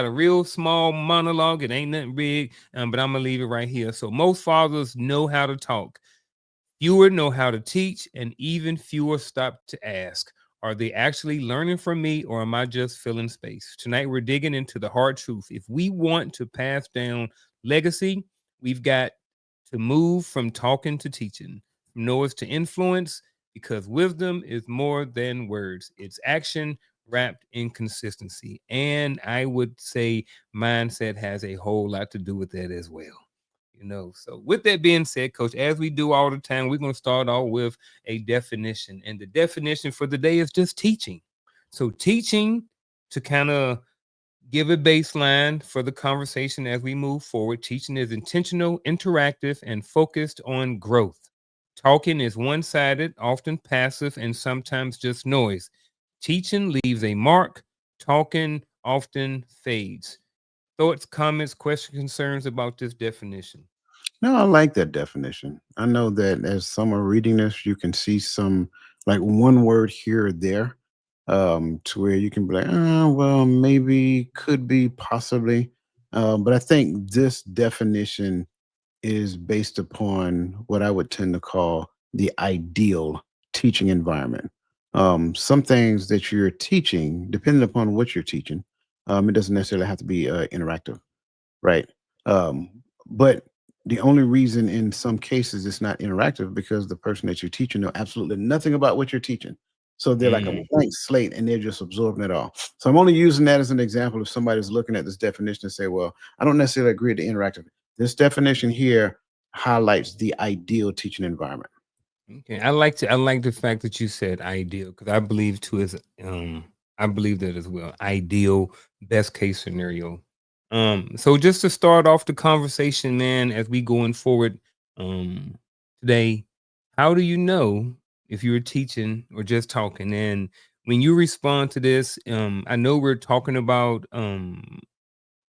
a real small monologue. It ain't nothing big, but I'm gonna leave it right here. So most fathers know how to talk. Fewer know how to teach, and even fewer stop to ask, are they actually learning from me or am I just filling space? Tonight, we're digging into the hard truth. If we want to pass down legacy, we've got to move from talking to teaching, from noise to influence, because wisdom is more than words, it's action wrapped in consistency. And I would say mindset has a whole lot to do with that as well. So with that being said, coach, as we do all the time, we're going to start off with a definition, and the definition for the day is just teaching. So teaching, to kind of give a baseline for the conversation as we move forward, teaching is intentional, interactive, and focused on growth. Talking is one-sided, often passive, and sometimes just noise. Teaching leaves a mark, talking often fades. Thoughts, comments, questions, concerns about this definition? No, I like that definition. I know that as someone reading this, you can see some like one word here or there, to where you can be like, oh, well, maybe, could be, possibly. But I think this definition is based upon what I would tend to call the ideal teaching environment. Some things that you're teaching, depending upon what you're teaching, it doesn't necessarily have to be interactive, right? Um, but the only reason in some cases it's not interactive because the person that you're teaching know absolutely nothing about what you're teaching. So they're like a Mm. blank slate and they're just absorbing it all. So I'm only using that as an example if somebody's looking at this definition and say, well, I don't necessarily agree with the interactive. This definition here highlights the ideal teaching environment. Okay, I like the fact that you said ideal, because I believe too is I believe that as well. Ideal, best case scenario. So just to start off the conversation, man, as we going forward um today, how do you know if you're teaching or just talking? And when you respond to this, I know we're talking about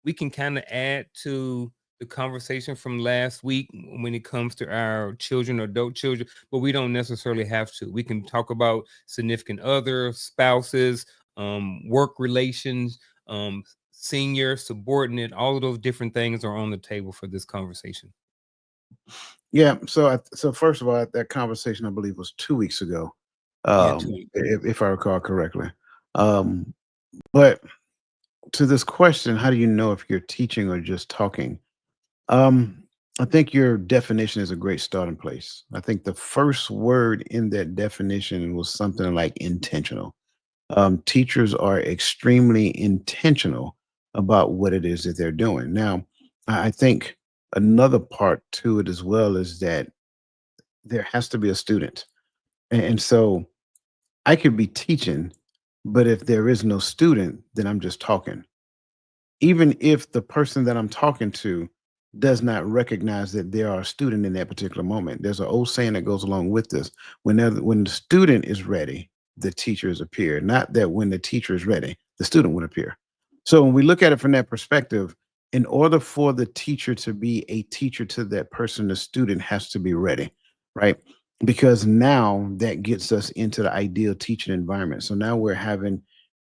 we can kind of add to the conversation from last week when it comes to our children or adult children, but we don't necessarily have to. We can talk about significant other, spouses, work relations, senior, subordinate, all of those different things are on the table for this conversation. Yeah. So first of all, that conversation I believe was 2 weeks ago, Yeah, 2 weeks. if I recall correctly. Um, but to this question, how do you know if you're teaching or just talking? Um, I think your definition is a great starting place. I think the first word in that definition was something like intentional. Teachers are extremely intentional about what it is that they're doing. Now, I think another part to it as well is that there has to be a student. And so I could be teaching, but if there is no student, then I'm just talking. Even if the person that I'm talking to does not recognize that there are a student in that particular moment. There's an old saying that goes along with this. When the student is ready, the teachers appear. Not that when the teacher is ready, the student would appear. So when we look at it from that perspective, in order for the teacher to be a teacher to that person, the student has to be ready, right? Because now that gets us into the ideal teaching environment. So now we're having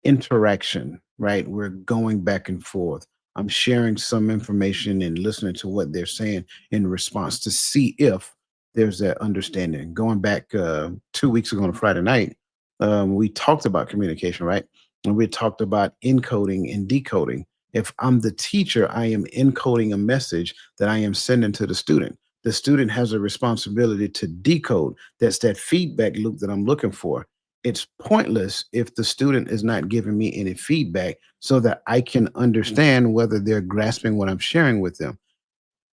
interaction, right? We're going back and forth. I'm sharing some information and listening to what they're saying in response to see if there's that understanding. Going back 2 weeks ago on a Friday night, we talked about communication, right? And we talked about encoding and decoding. If I'm the teacher, I am encoding a message that I am sending to the student. The student has a responsibility to decode. That's that feedback loop that I'm looking for. It's pointless if the student is not giving me any feedback so that I can understand whether they're grasping what I'm sharing with them.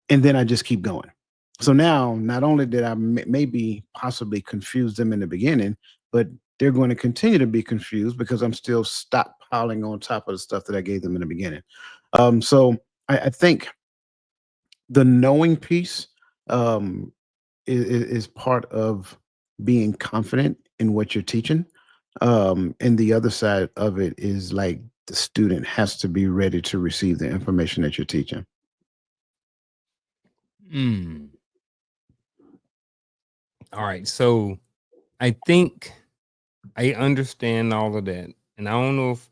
And then I just keep going. So now, not only did I maybe possibly confuse them in the beginning, but they're going to continue to be confused because I'm still stockpiling on top of the stuff that I gave them in the beginning. So I think the knowing piece um, is part of being confident in what you're teaching. And the other side of it is like the student has to be ready to receive the information that you're teaching. Mm. All right. So I think I understand all of that. And I don't know if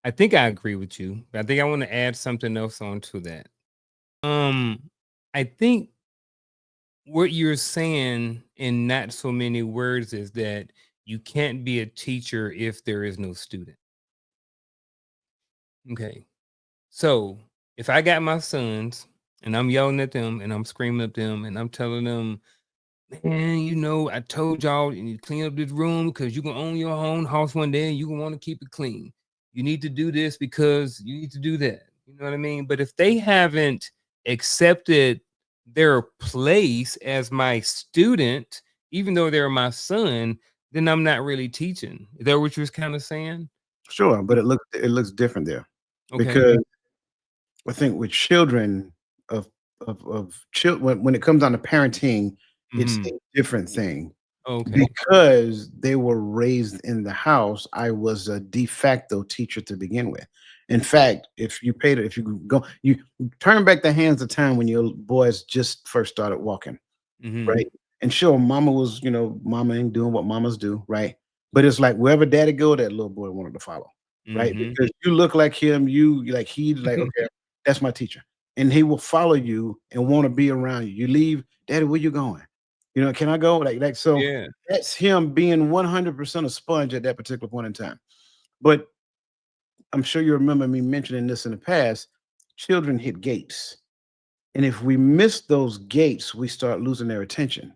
I think I agree with you, but I think I want to add something else onto that. Um, I think what you're saying in not so many words is that you can't be a teacher if there is no student. Okay. So if I got my sons and I'm yelling at them and I'm screaming at them and I'm telling them, man, I told y'all you need to clean up this room because you're gonna own your own house one day and you're gonna want to keep it clean. You need to do this because you need to do that. You know what I mean? But if they haven't accepted their place as my student, even though they're my son, then I'm not really teaching. Is that what you was kind of saying? Sure, but it looks different there Okay. because I think with children of children when it comes down to parenting, it's a Hmm. different thing. Okay. Because they were raised in the house, I was a de facto teacher to begin with. In fact, if you go, you turn back the hands of time when your boys just first started walking, Hmm. right? And sure, mama was, mama ain't doing what mamas do, right? But it's like wherever daddy go, that little boy wanted to follow, right? Hmm. Because you look like him, he's like, okay, that's my teacher. And he will follow you and want to be around you. You leave, daddy, where you going? Can I go? So Yeah. that's him being 100% a sponge at that particular point in time. But I'm sure you remember me mentioning this in the past. Children hit gates. And if we miss those gates, we start losing their attention.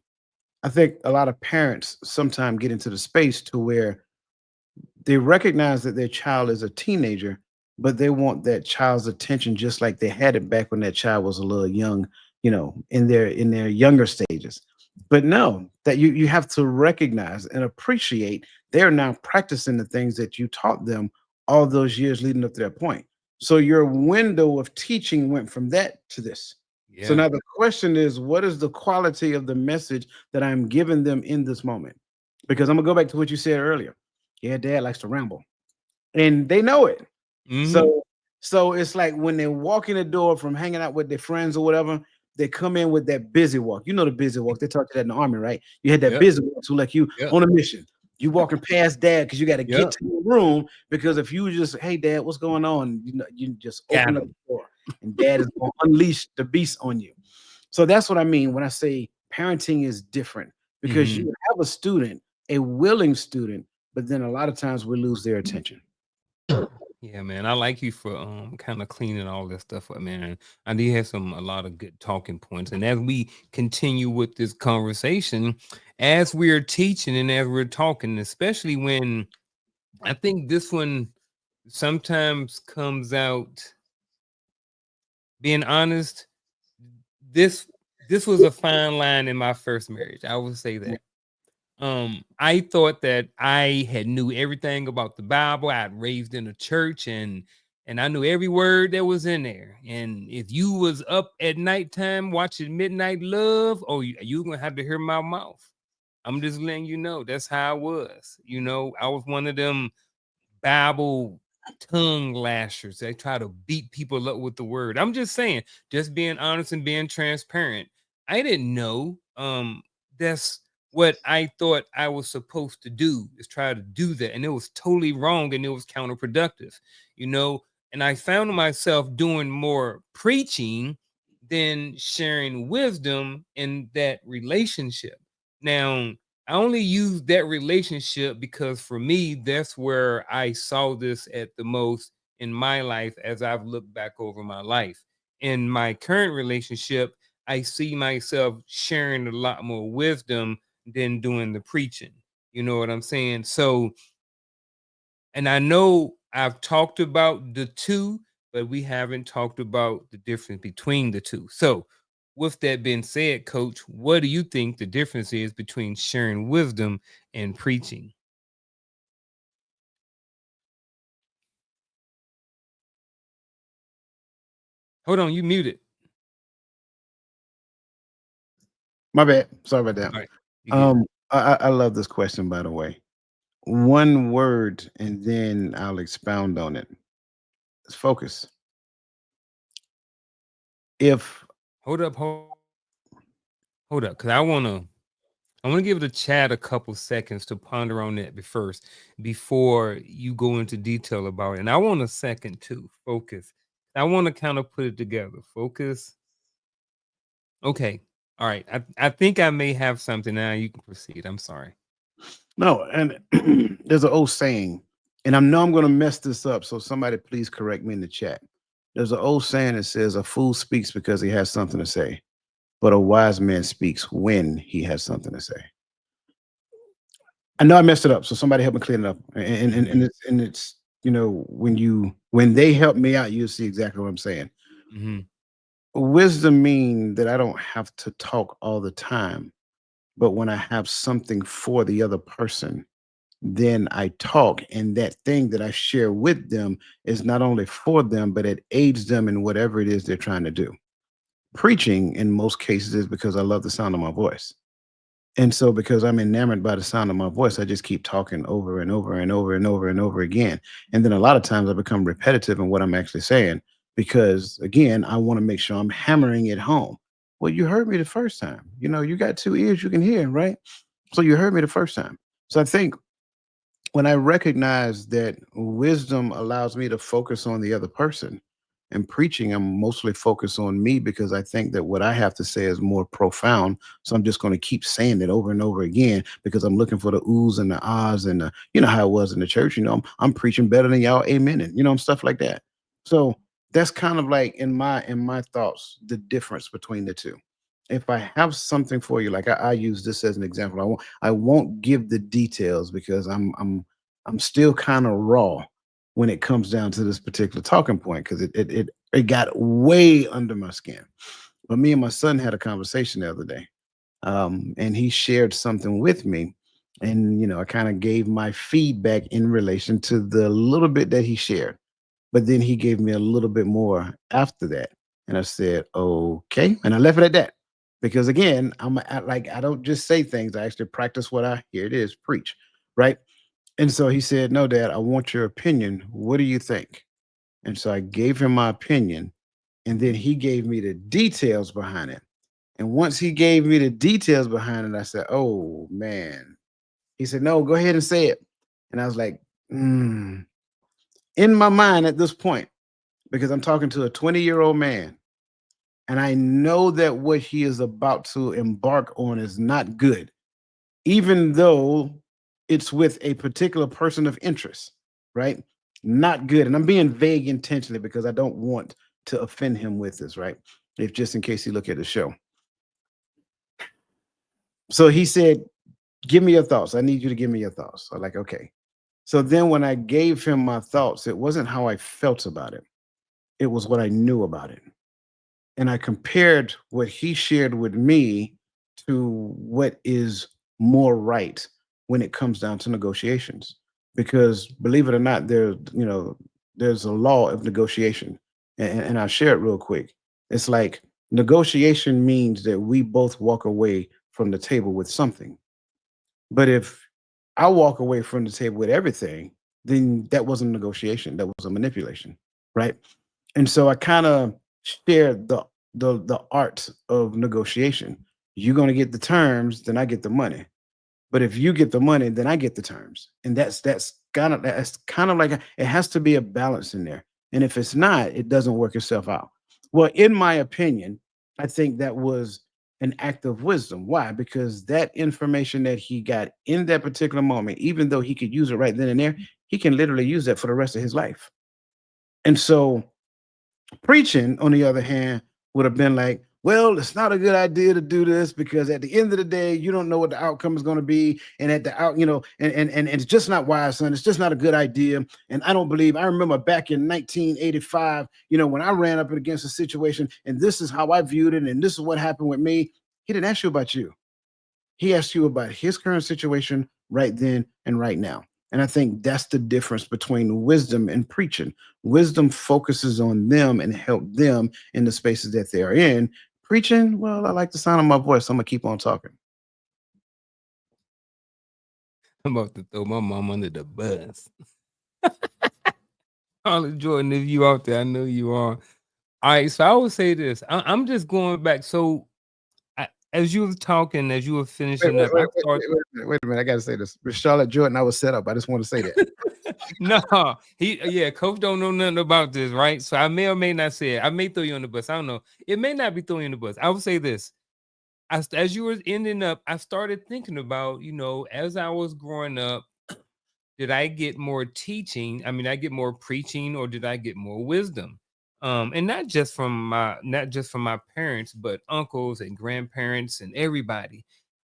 I think a lot of parents sometimes get into the space to where they recognize that their child is a teenager, but they want that child's attention just like they had it back when that child was a little young, in their younger stages. But no, that you have to recognize and appreciate they're now practicing the things that you taught them all those years leading up to that point. So your window of teaching went from that to this. So Yeah. now the question is, what is the quality of the message that I'm giving them in this moment? Because I'm gonna go back to what you said earlier. Yeah, dad likes to ramble, and they know it. Hmm. So it's like when they walk in the door from hanging out with their friends or whatever, they come in with that busy walk. You know the busy walk. They taught you that in the army, right? You had that Yep. busy walk, so like you Yep. on a mission. You walking past dad because you got to get Yep. to your room because if you just, hey dad, what's going on? You just Got open up him. the door and dad is gonna unleash the beast on you. So that's what I mean when I say parenting is different because Hmm. you have a student, a willing student, but then a lot of times we lose their attention. Yeah, man. I like you for kind of cleaning all this stuff up, man. I did have a lot of good talking points. And as we continue with this conversation, as we're teaching and as we're talking, especially when I think this one sometimes comes out, being honest, this this was a fine line in my first marriage. I would say that. I thought that I had knew everything about the Bible. I'd raised in a church and I knew every word that was in there. And if you was up at nighttime watching Midnight Love, oh, you gonna have to hear my mouth. I'm just letting you know that's how I was. I was one of them Bible tongue lashers. They try to beat people up with the word. I'm just saying, just being honest and being transparent. I didn't know. That's what I thought I was supposed to do is try to do that. And it was totally wrong and it was counterproductive, you know. And I found myself doing more preaching than sharing wisdom in that relationship. Now, I only use that relationship because for me, that's where I saw this at the most in my life as I've looked back over my life. In my current relationship, I see myself sharing a lot more wisdom than doing the preaching. You know what I'm saying? So, and I know I've talked about the two, but we haven't talked about the difference between the two. So, with that being said, coach, what do you think the difference is between sharing wisdom and preaching? Hold on, you muted. My bad. Sorry about that. All right, you good. I love this question, by the way. One word, and then I'll expound on it. It's focus. If Hold up, hold up, because I I want to give the chat a couple seconds to ponder on that first before you go into detail about it. And I want a second to focus. I want to kind of put it together. Focus. Okay. All right. I think I may have something now. You can proceed. I'm sorry. No, and there's an old saying, and I know I'm going to mess this up, so somebody please correct me in the chat. There's an old saying that says, "A fool speaks because he has something to say, but a wise man speaks when he has something to say." I know I messed it up, so somebody help me clean it up. And it's when they help me out, you'll see exactly what I'm saying. Mm-hmm. Wisdom mean that I don't have to talk all the time, but when I have something for the other person, then I talk, and that thing that I share with them is not only for them, but it aids them in whatever it is they're trying to do. Preaching in most cases is because I love the sound of my voice. And so because I'm enamored by the sound of my voice, I just keep talking over and over and over and over and over again. And then a lot of times I become repetitive in what I'm actually saying because again, I want to make sure I'm hammering it home. Well, you heard me the first time. You got two ears you can hear, right? So you heard me the first time. So I think when I recognize that wisdom allows me to focus on the other person and preaching, I'm mostly focused on me because I think that what I have to say is more profound. So I'm just going to keep saying it over and over again because I'm looking for the oohs and the ahs and how it was in the church. I'm preaching better than y'all, amen, and stuff like that. So that's kind of like in my thoughts the difference between the two. If I have something for you, like I use this as an example, I won't give the details because I'm still kind of raw when it comes down to this particular talking point because it got way under my skin. But me and my son had a conversation the other day, and he shared something with me, and I kind of gave my feedback in relation to the little bit that he shared. But then he gave me a little bit more after that. And I said, okay. And I left it at that. Because again, I don't just say things. I actually practice what I here it is, preach. Right. And so he said, "No, Dad, I want your opinion. What do you think?" And so I gave him my opinion. And then he gave me the details behind it. And once he gave me the details behind it, I said, "Oh man." He said, "No, go ahead and say it." And I was like, in my mind at this point, because I'm talking to a 20-year-old man, and I know that what he is about to embark on is not good, even though it's with a particular person of interest, right? Not good. And I'm being vague intentionally because I don't want to offend him with this, right? If just in case he look at the show. So he said, "Give me your thoughts. I need you to give me your thoughts." I'm like, okay. So then when I gave him my thoughts, it wasn't how I felt about it. It was what I knew about it. And I compared what he shared with me to what is more right when it comes down to negotiations. Because believe it or not, there's a law of negotiation. And I'll share it real quick. It's like negotiation means that we both walk away from the table with something. But if I walk away from the table with everything, then that wasn't negotiation. That was a manipulation. Right. And so I kind of shared the art of negotiation. You're gonna get the terms, then I get the money. But if you get the money, then I get the terms. And that's kind of like it has to be a balance in there. And if it's not, it doesn't work itself out. Well, in my opinion, I think that was an act of wisdom. Why? Because that information that he got in that particular moment, even though he could use it right then and there, he can literally use that for the rest of his life. And so preaching, on the other hand, would have been like, "Well, it's not a good idea to do this because at the end of the day, you don't know what the outcome is going to be, and at the out, and it's just not wise, son. It's just not a good idea." And I don't believe. I remember back in 1985, when I ran up against a situation, and this is how I viewed it, and this is what happened with me. He didn't ask you about you. He asked you about his current situation right then and right now. And I think that's the difference between wisdom and preaching. Wisdom focuses on them and help them in the spaces that they are in. Preaching, well, I like the sound of my voice. So I'm gonna keep on talking. I'm about to throw my mom under the bus. Harley Jordan, if you out there, I know you are. All right, so I would say this. I'm just going back. So as you were talking, as you were Wait, finishing wait, up, wait, I wait, started. wait, wait a minute. I gotta say this. With Charlotte Jordan, I was set up. I just want to say that. No, yeah, coach don't know nothing about this, right? So I may or may not say it. I may throw you on the bus. I don't know. It may not be throwing you on the bus. I would say this. As you were ending up, I started thinking about, as I was growing up, did I get more teaching? I mean, I get more preaching, or did I get more wisdom? And not just from my parents, but uncles and grandparents and everybody.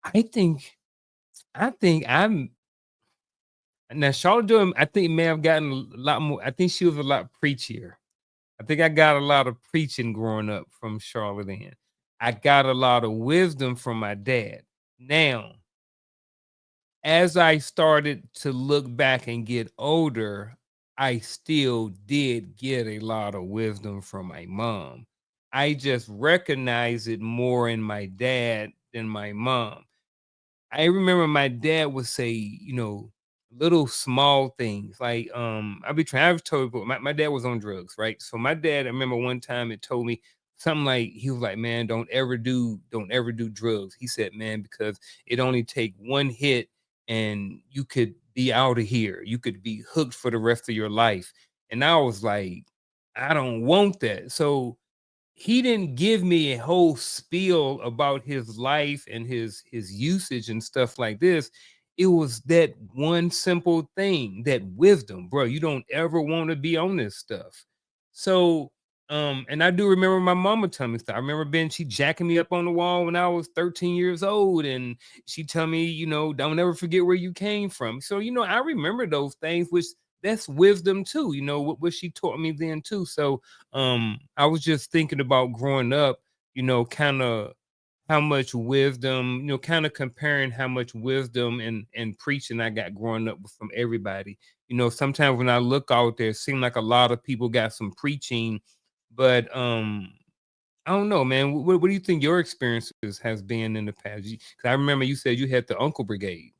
I think I think I'm now Charlotte Jordan, I think may have gotten a lot more. I think she was a lot preachier. I think I got a lot of preaching growing up from Charlotte Ann. I got a lot of wisdom from my dad. Now, as I started to look back and get older, I still did get a lot of wisdom from my mom. I just recognize it more in my dad than my mom. I remember my dad would say, little small things like I've told you my dad was on drugs, right? So my dad, I remember one time it told me something like he was like, man, don't ever do drugs. He said, man, because it only take one hit and you could be out of here. You could be hooked for the rest of your life. And I was like, I don't want that. So he didn't give me a whole spiel about his life and his usage and stuff like this. It was that one simple thing, that wisdom, bro. You don't ever want to be on this stuff. So, and I do remember my mama telling me stuff. I remember she jacking me up on the wall when I was 13 years old, and she tell me, don't ever forget where you came from. So, I remember those things, which that's wisdom too. What she taught me then too. So, I was just thinking about growing up, kind of how much wisdom, kind of comparing how much wisdom and preaching I got growing up from everybody. Sometimes when I look out there, it seems like a lot of people got some preaching, but I don't know, man. What do you think your experiences has been in the past? Because I remember you said you had the Uncle Brigade.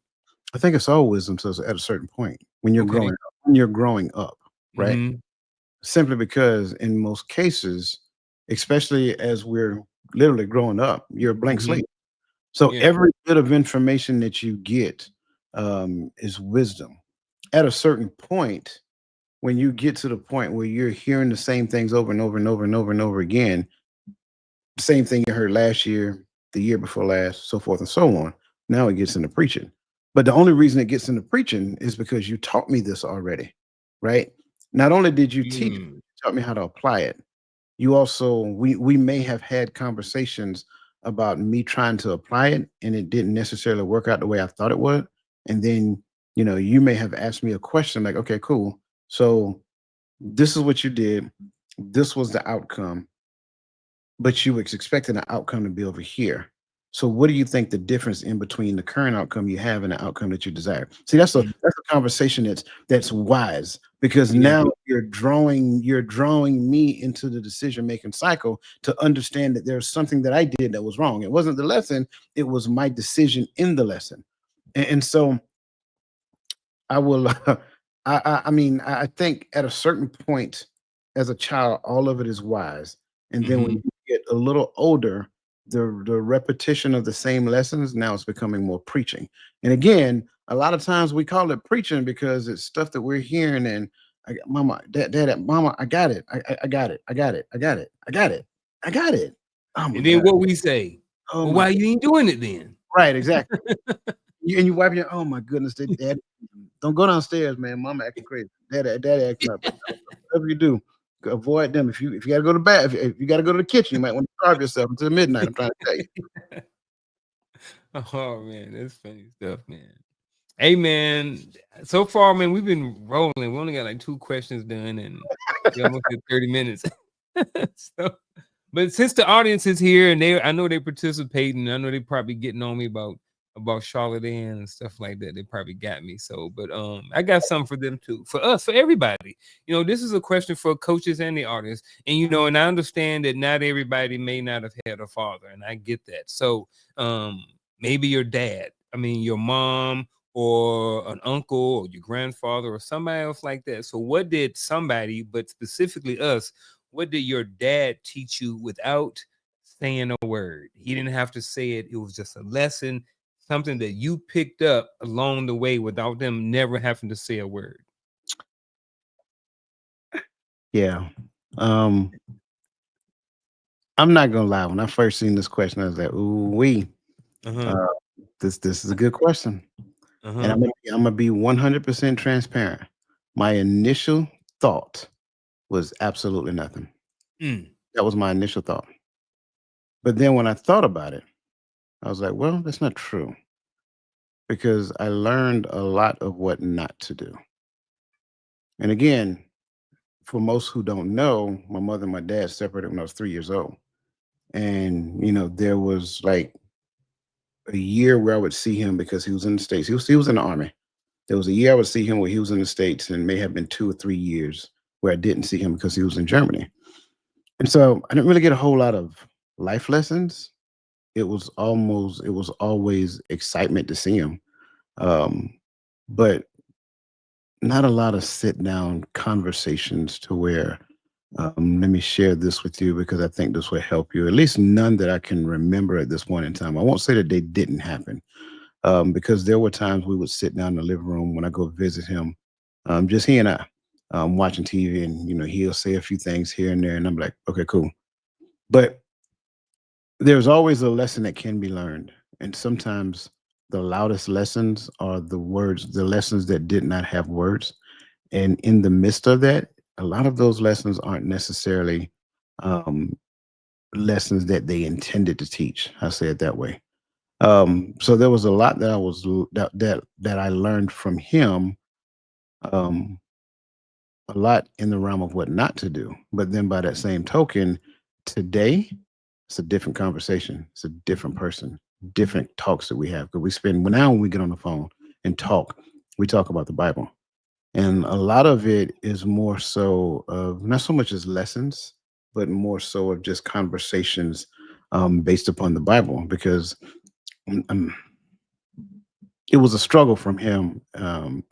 I think it's all wisdom. So at a certain point, when you're Okay. growing up, right? Hmm. Simply because in most cases, especially as we're literally growing up, you're a blank Hmm. slate. So Yeah. every bit of information that you get is wisdom. At a certain point, when you get to the point where you're hearing the same things over and over and over and over and over again, same thing you heard last year, the year before last, so forth and so on. Now it gets into preaching. But the only reason it gets into preaching is because you taught me this already, right? Not only did you teach, Mm. you taught me how to apply it. You also, we may have had conversations about me trying to apply it and it didn't necessarily work out the way I thought it would. And then, you may have asked me a question like, okay, cool. So this is what you did. This was the outcome, but you was expecting the outcome to be over here. So what do you think the difference in between the current outcome you have and the outcome that you desire? See, that's a Mm. that's a conversation that's wise because Yeah. now you're drawing me into the decision making cycle to understand that there's something that I did that was wrong. It wasn't the lesson, it was my decision in the lesson. And so I will I think at a certain point as a child, all of it is wise. And then when Hmm. you get a little older, the repetition of the same lessons now it's becoming more preaching. And again, a lot of times we call it preaching because it's stuff that we're hearing and mama, dad, mama, I got it. I got it. I got it. I got it. I got it. I got it. Oh my And then God. what we say? Oh Well, my why you ain't doing it then? right, exactly. And you wipe your oh my goodness, dad, don't go downstairs, man. Mama acting crazy. Daddy acting up. Whatever you do, avoid them. If you gotta go to bed, if you gotta go to the kitchen, you might want to starve yourself until midnight. I'm trying to tell you. Oh man, that's funny stuff, man. Hey man, so far, man, we've been rolling. We only got like 2 questions done, and we almost hit 30 minutes. So, but since the audience is here and I know they participating. I know they probably getting on me about Charlotte Ann and stuff like that. They probably got me. So, but I got something for them too, for us, for everybody. This is a question for coaches and the audience, and and I understand that not everybody may not have had a father, and I get that. So, maybe your dad, I mean, your mom or an uncle or your grandfather or somebody else like that. So, what did somebody, but specifically us, what did your dad teach you without saying a word. He didn't have to say it. It was just a lesson, something that you picked up along the way without them never having to say a word. Yeah. Um, I'm not gonna lie. When I first seen this question, I was like, "Ooh, we." Uh-huh. Uh, this is a good question, and Uh-huh. I'm gonna be 100% transparent. My initial thought was absolutely nothing. Mm. That was my initial thought. But then when I thought about it, I was like, "Well, that's not true," because I learned a lot of what not to do. And again, for most who don't know, my mother and my dad separated when I was 3 years old. And, there was like a year where I would see him because he was in the States. He was in the army. There was a year I would see him where he was in the States, and may have been 2 or 3 years where I didn't see him because he was in Germany. And so I didn't really get a whole lot of life lessons. It was always excitement to see him. Um, but not a lot of sit down conversations to where, let me share this with you because I think this will help you. At least none that I can remember at this point in time. I won't say that they didn't happen, because there were times we would sit down in the living room when I go visit him, just he and I, watching TV, and he'll say a few things here and there, and I'm like, okay, cool. But there's always a lesson that can be learned, and sometimes the loudest lessons are the lessons that did not have words. And in the midst of that, a lot of those lessons aren't necessarily, um, lessons that they intended to teach. I say it that way. So there was a lot that I was l- that I learned from him, um, a lot in the realm of what not to do. But then by that same token, today it's a different conversation. It's a different person, different talks that we have. Because we spend now when we get on the phone and talk, we talk about the Bible. And a lot of it is more so of not so much as lessons, but more so of just conversations, based upon the Bible. Because mm, um, it was a struggle from him,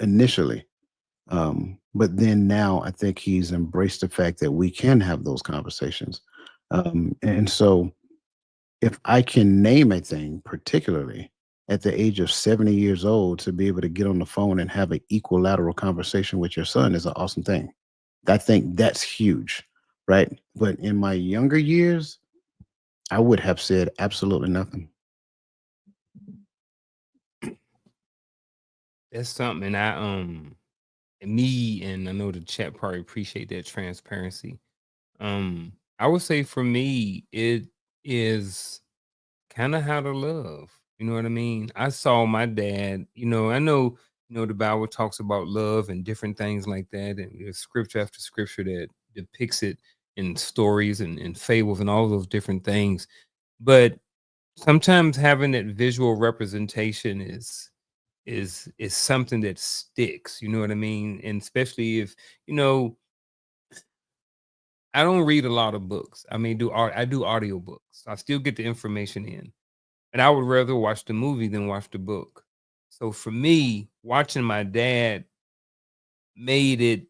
initially. But then now I think he's embraced the fact that we can have those conversations. And so if I can name a thing, particularly at the age of 70 years old, to be able to get on the phone and have an equilateral conversation with your son is an awesome thing. I think that's huge, right? But in my younger years, I would have said absolutely nothing. That's something me and I know the chat probably appreciate that transparency. I would say for me, it is kind of how to love. You know what I mean? I saw my dad, I know, the Bible talks about love and different things like that, and there's scripture after scripture that depicts it in stories and fables and all those different things. But sometimes having that visual representation is something that sticks. You know what I mean? And especially if you know I don't read a lot of books. I mean, do art. I do audiobooks. I still get the information in, and I would rather watch the movie than watch the book. So for me, watching my dad made it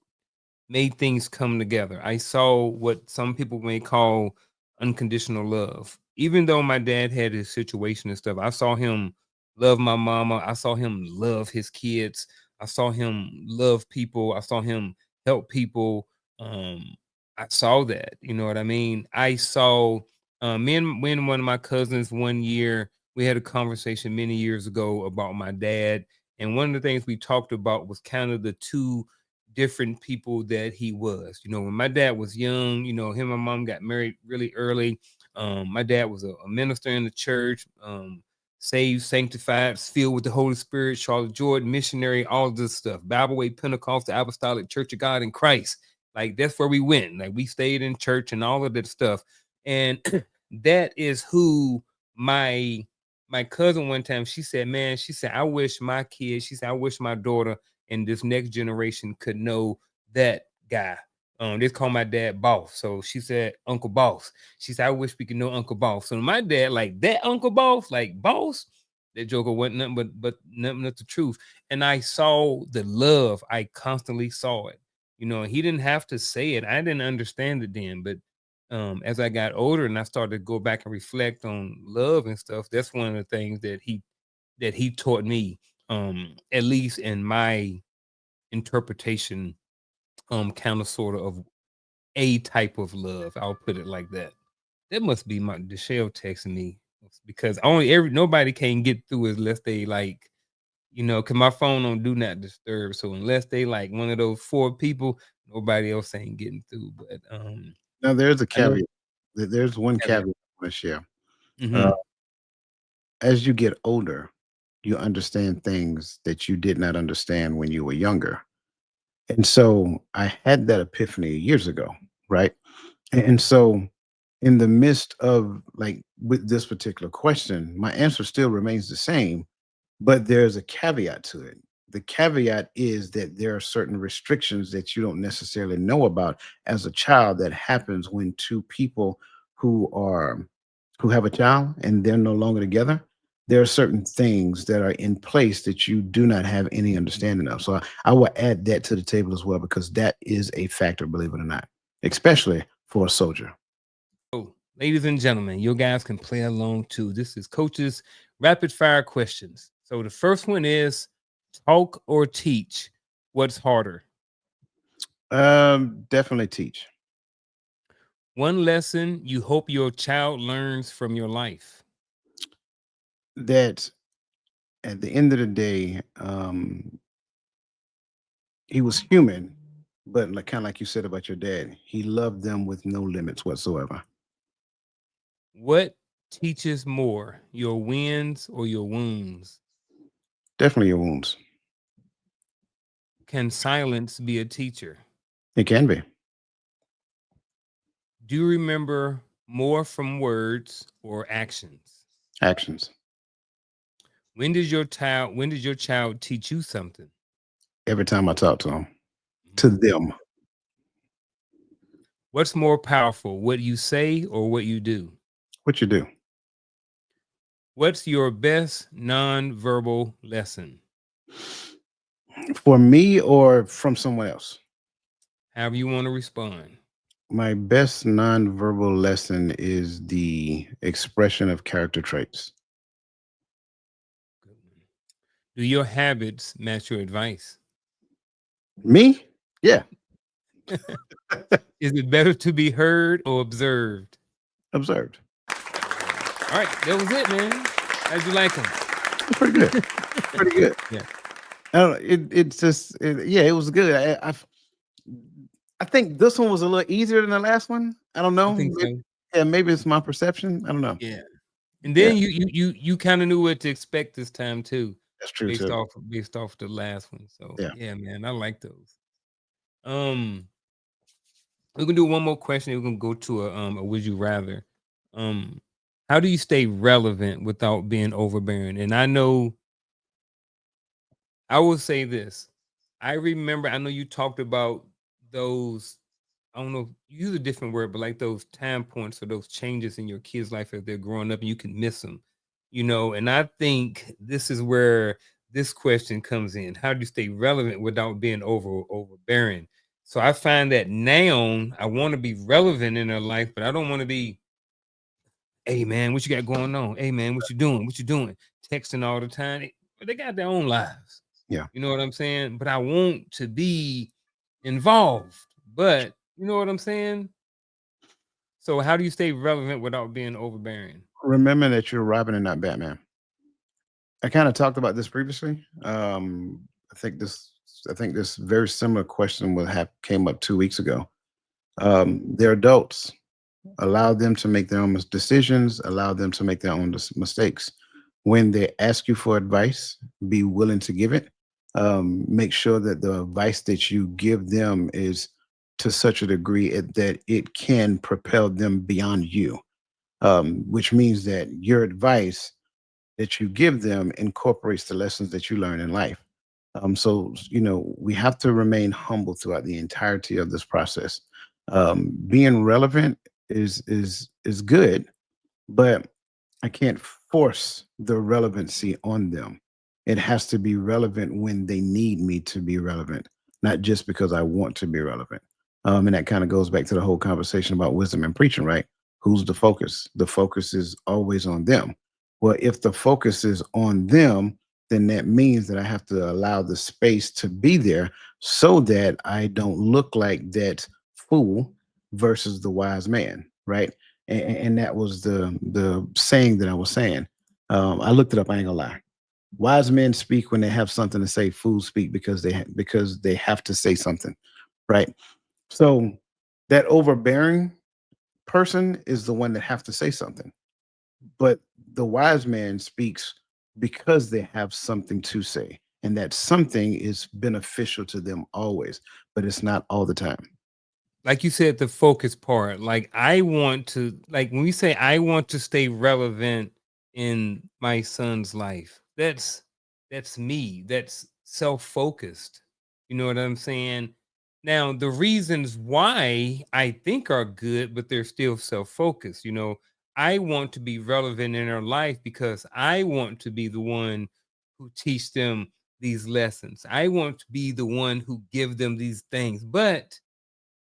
made things come together. I saw what some people may call unconditional love. Even though my dad had his situation and stuff, I saw him love my mama. I saw him love his kids. I saw him love people. I saw him help people. Um, I saw that. You know what I mean? I saw me and one of my cousins one year, we had a conversation many years ago about my dad. And one of the things we talked about was kind of the two different people that he was. When my dad was young, him and mom got married really early. My dad was a minister in the church, saved, sanctified, filled with the Holy Spirit, Charlotte Jordan, missionary, all of this stuff. Bible Way Pentecost, the Apostolic Church of God in Christ. Like that's where we went. Like we stayed in church and all of that stuff. And that is who my cousin one time she said, man, she said, I wish my kids, she said, I wish my daughter and this next generation could know that guy. They call my dad Boss. So she said, Uncle Boss. She said, I wish we could know Uncle Boss. So my dad, like that Uncle Boss, like Boss, that joker wasn't nothing but nothing but the truth. And I saw the love. I constantly saw it. He didn't have to say it. I didn't understand it then, but as I got older and I started to go back and reflect on love and stuff, that's one of the things that he taught me, at least in my interpretation, kind of sort of a type of love. I'll put it like that. That must be my Deshelle texting me because nobody can get through unless they like, cause my phone on do not disturb. So unless they like one of those 4 people, nobody else ain't getting through. But Now, there's a I know. caveat. There's one Caveat. caveat I want to share. Uh, Mhm. as you get older, you understand things that you did not understand when you were younger. And so I had that epiphany years ago, right? And so in the midst of like with this particular question, my answer still remains the same, but there's a caveat to it. The caveat is that there are certain restrictions that you don't necessarily know about as a child that happens when 2 people who are who have a child and they're no longer together. There are certain things that are in place that you do not have any understanding of. So I will add that to the table as well because that is a factor, believe it or not, especially for a soldier. Oh, ladies and gentlemen, you guys can play along too. This is Coach's rapid fire questions. So the first one is talk or teach. What's harder? Definitely teach. One lesson you hope your child learns from your life. That at the end of the day, he was human, but like kind of like you said about your dad, he loved them with no limits whatsoever. What teaches more, your wins or your wounds? Definitely your wounds. Can silence be a teacher? It can be Do you remember more from words or actions? actions. When did your child teach you something? Every time I talk to him, to Mhm. them, What's more powerful, what you say or what you do? what you do What's your best nonverbal lesson? for me or from someone else. However you want to respond. My best nonverbal lesson is the expression of character traits. Good one. Do your habits match your advice? Me? Yeah. Is it better to be heard or observed? Observed. All right, that was it, man. How'd you like them? It's pretty good. Pretty good. Yeah, I don't know, it's just yeah, it was good. I think this one was a little easier than the last one. I don't I know. think so. Yeah, maybe it's my perception. I don't know. Yeah, and Yeah, then you kind of knew what to expect this time too, that's true based too. off based off the last one. So Yeah. yeah, man, I like those. Um, we're gonna do one more question. We're gonna go to a would you rather. Um, how do you stay relevant without being overbearing? And I know I will say this. I know you talked about those, I don't know, you use a different word, but like those time points or those changes in your kids' life as they're growing up and you can miss them, and I think this is where this question comes in. How do you stay relevant without being overbearing? So I find that now I want to be relevant in their life, but I don't want to be, hey man, what you got going on? Hey man, what you doing? What you doing? Texting all the time. But they got their own lives. Yeah. You know what I'm saying? But I want to be involved. But you know what I'm saying? So how do you stay relevant without being overbearing? Remember that you're Robin and not Batman. I kind of talked about this previously. I think this very similar question would have came up 2 weeks ago. They're adults. Allow them to make their own decisions. Allow them to make their own mistakes. When they ask you for advice, be willing to give it. Make sure that the advice that you give them is to such a degree that it can propel them beyond you. Which means that your advice that you give them incorporates the lessons that you learn in life. So we have to remain humble throughout the entirety of this process. Being relevant is good, but I can't force the relevancy on them. It has to be relevant when they need me to be relevant, not just because I want to be relevant. And that kind of goes back to the whole conversation about wisdom and preaching, right? Who's the focus? The focus is always on them. Well, if the focus is on them, then that means that I have to allow the space to be there so that I don't look like that fool versus the wise man, right? And that was the saying that I was saying. I looked it up. I ain't gonna lie. Wise men speak when they have something to say. Fools speak because because they have to say something, right? So that overbearing person is the one that have to say something, but the wise man speaks because they have something to say, and that something is beneficial to them always, but it's not all the time. Like you said, the focus part. Like I want to, like when we say I want to stay relevant in my son's life, that's me. That's self-focused. You know what I'm saying? Now, the reasons why I think are good, but they're still self-focused. I want to be relevant in their life because I want to be the one who teach them these lessons. I want to be the one who give them these things. But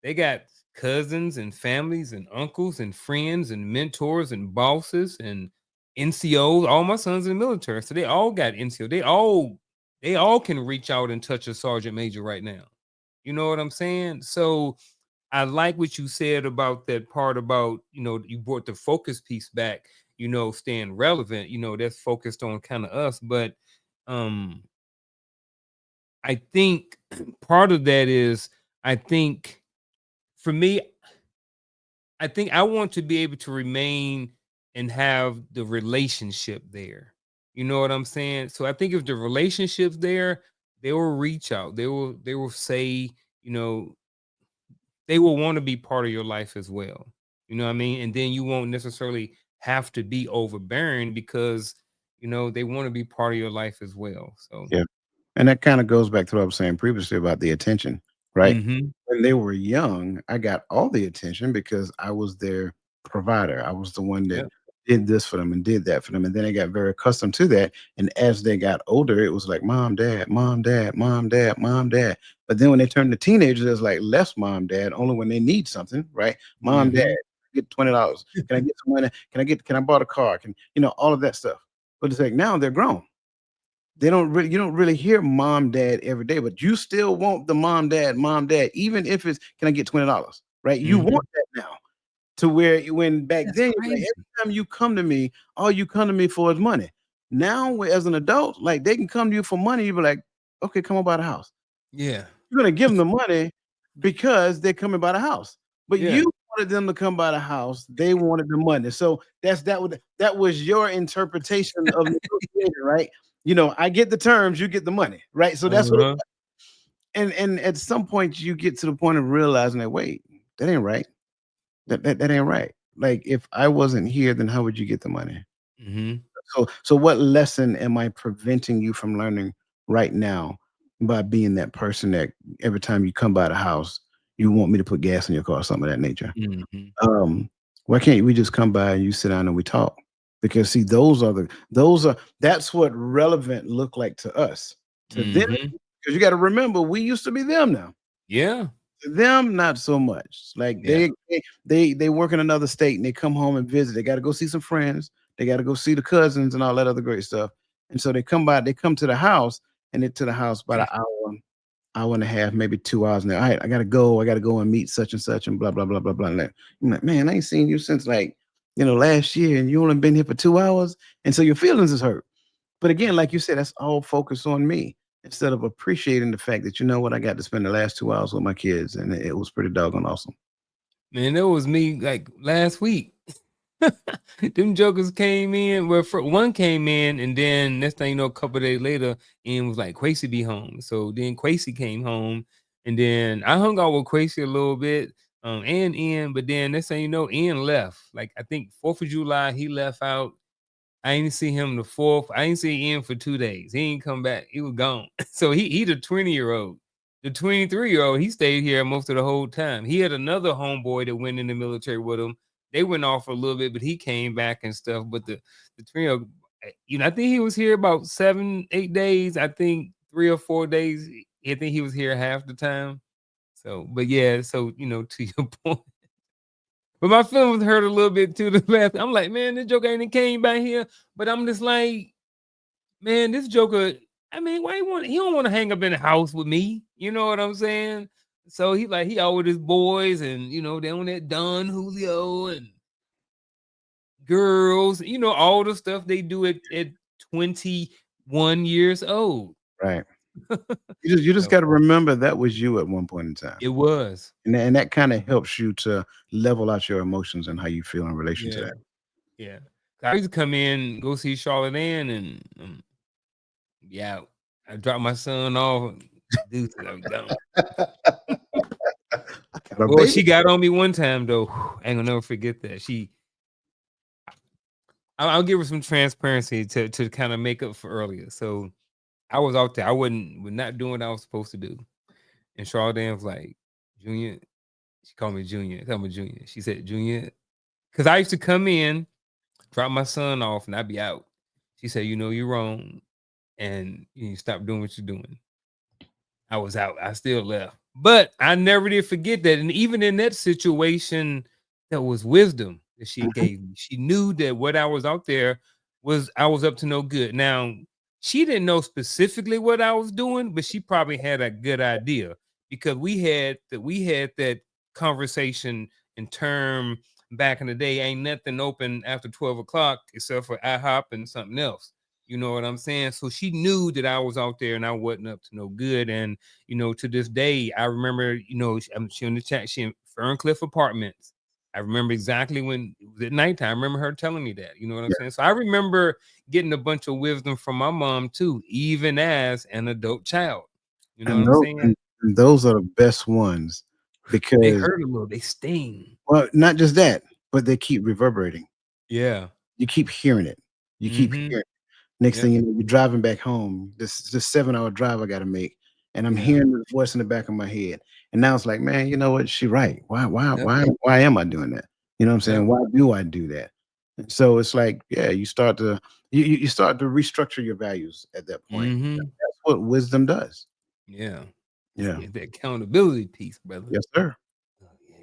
they got cousins and families and uncles and friends and mentors and bosses and NCOs. All my sons in the military, so they all got NCO. They all can reach out and touch a sergeant major right now. You know what I'm saying? So I like what you said about that part about, you brought the focus piece back, staying relevant, that's focused on kind of us. But um I think part of that is, I think for me, I think I want to be able to remain and have the relationship there. You know what I'm saying? So I think if the relationship's there, they will reach out. They will say, you know, they will want to be part of your life as well. You know what I mean? And then you won't necessarily have to be overbearing because they want to be part of your life as well. So Yeah. And that kind of goes back to what I was saying previously about the attention, right? mhm. When they were young, I got all the attention because I was their provider. I was the one that Yep. did this for them and did that for them. And then they got very accustomed to that. And as they got older, it was like mom, dad, mom, dad, mom, dad, mom, dad. But then when they turned to teenagers, it's like less mom, dad, only when they need something, right? Mom, dad, Mhm. get $20. Can I get some money? Can I borrow a car? All of that stuff. But it's like now they're grown. They don't really You don't really hear mom, dad every day, but you still want the mom, dad, even if it's can I get $20, right? You Mhm. want that now to where when back That's then, you're like, crazy. every time you come to me, all you come to me for is money. Now, as an adult, like they can come to you for money, you be like, okay, come on by the house. Yeah. You're gonna give them the money because they're coming by the house. But Yeah. you wanted them to come by the house. They wanted the money. So that was your interpretation of negotiating, right? I get the terms, you get the money, right? So that's what it Uh-huh. and at some point you get to the point of realizing that wait, that ain't right. That ain't right. Like if I wasn't here, then how would you get the money? Mhm. So what lesson am I preventing you from learning right now by being that person that every time you come by the house, you want me to put gas in your car or something of that nature? Mhm. Why can't we just come by and you sit down and we talk? Because see, that's what relevant look like to us. To them, Mhm. because you got to remember, we used to be them now. Yeah. To them, not so much. Like Yeah. they work in another state and they come home and visit. They got to go see some friends. They got to go see the cousins and all that other great stuff. And so they come to the house, and they're to the house about an hour, hour and a half, maybe 2 hours. And they're, all right, I gotta go and meet such and such and blah blah blah blah blah. And I'm like, man, I ain't seen you since like last year, and you only been here for 2 hours, and so your feelings is hurt. But again, like you said, that's all focused on me instead of appreciating the fact that what, I got to spend the last 2 hours with my kids, and it was pretty doggone awesome. Man, that was me like last week. Them jokers came in. Well, one came in, and then next thing you know, a couple of days later, Ian was like, Quasi be home. So then Quasi came home, and then I hung out with Quasi a little bit, and Ian. But then next thing you know, Ian left. Like I think 4th of July, he left out. I ain't see him the 4th. I ain't see Ian for 2 days. He ain't come back. He was gone. So he the 20-year-old. The 23-year-old, he stayed here most of the whole time. He had another homeboy that went in the military with him. They went off for a little bit, but he came back and stuff. But the 20-year-old, I think he was here about 7, 8 days. I think 3 or 4 days. I think he was here half the time. So, but yeah, so to your point. But my feelings hurt a little bit too. The last, I'm like, man, this joker ain't came by here. But I'm just like, man, this joker. I mean, why he want? He don't want to hang up in the house with me. You know what I'm saying? So he out with his boys, and they on that Don Julio and girls. All the stuff they do at 21 years old. Right. You just So got to remember that was you at one point in time, it was. and that kind of helps you to level out your emotions and how you feel in relation to Yeah. that. Yeah. I used to come in, go see Charlotte Ann, and yeah, I dropped my son off. Dude, I was gone. I got a Boy, baby. she got on me one time though. I ain't gonna never forget that. I'll give her some transparency to kind of make up for earlier. So I was out there. I was not doing what I was supposed to do. And Charlotte Ann was like, Junior. She called me Junior. Call me Junior. She said, Junior, because I used to come in, drop my son off, and I'd be out. She said, you're wrong, and you stop doing what you're doing. I was out. I still left. But I never did forget that. And even in that situation, that was wisdom that she gave me. She knew that what I was out there I was up to no good. Now, she didn't know specifically what I was doing, but she probably had a good idea because we had that conversation in term back in the day. Ain't nothing open after 12 o'clock except for IHOP and something else. You know what I'm saying? So she knew that I was out there and I wasn't up to no good. And to this day, I remember, she in the chat, she in Ferncliff Apartments. I remember exactly when it was at nighttime. I remember her telling me that. You know what I'm Yeah. saying? So I remember getting a bunch of wisdom from my mom too, even as an adult child. You know what And I'm those, saying? and those are the best ones They because, hurt a little, they sting. well, not just that, but they keep reverberating. Yeah. You keep hearing it. You keep Mm-hmm. hearing it. Next Yep. thing you know, you're driving back home. This 7-hour drive I got to make, and I'm Yeah. hearing the voice in the back of my head. And now it's like, man, you know what? She right. Why Yep. why am I doing that? You know what I'm saying? Yep. Why do I do that? And so it's like, yeah, you start to you start to restructure your values at that point. Mm-hmm. That's what wisdom does. Yeah. Yeah. It's the accountability piece, brother. Yes, sir. Oh, yeah.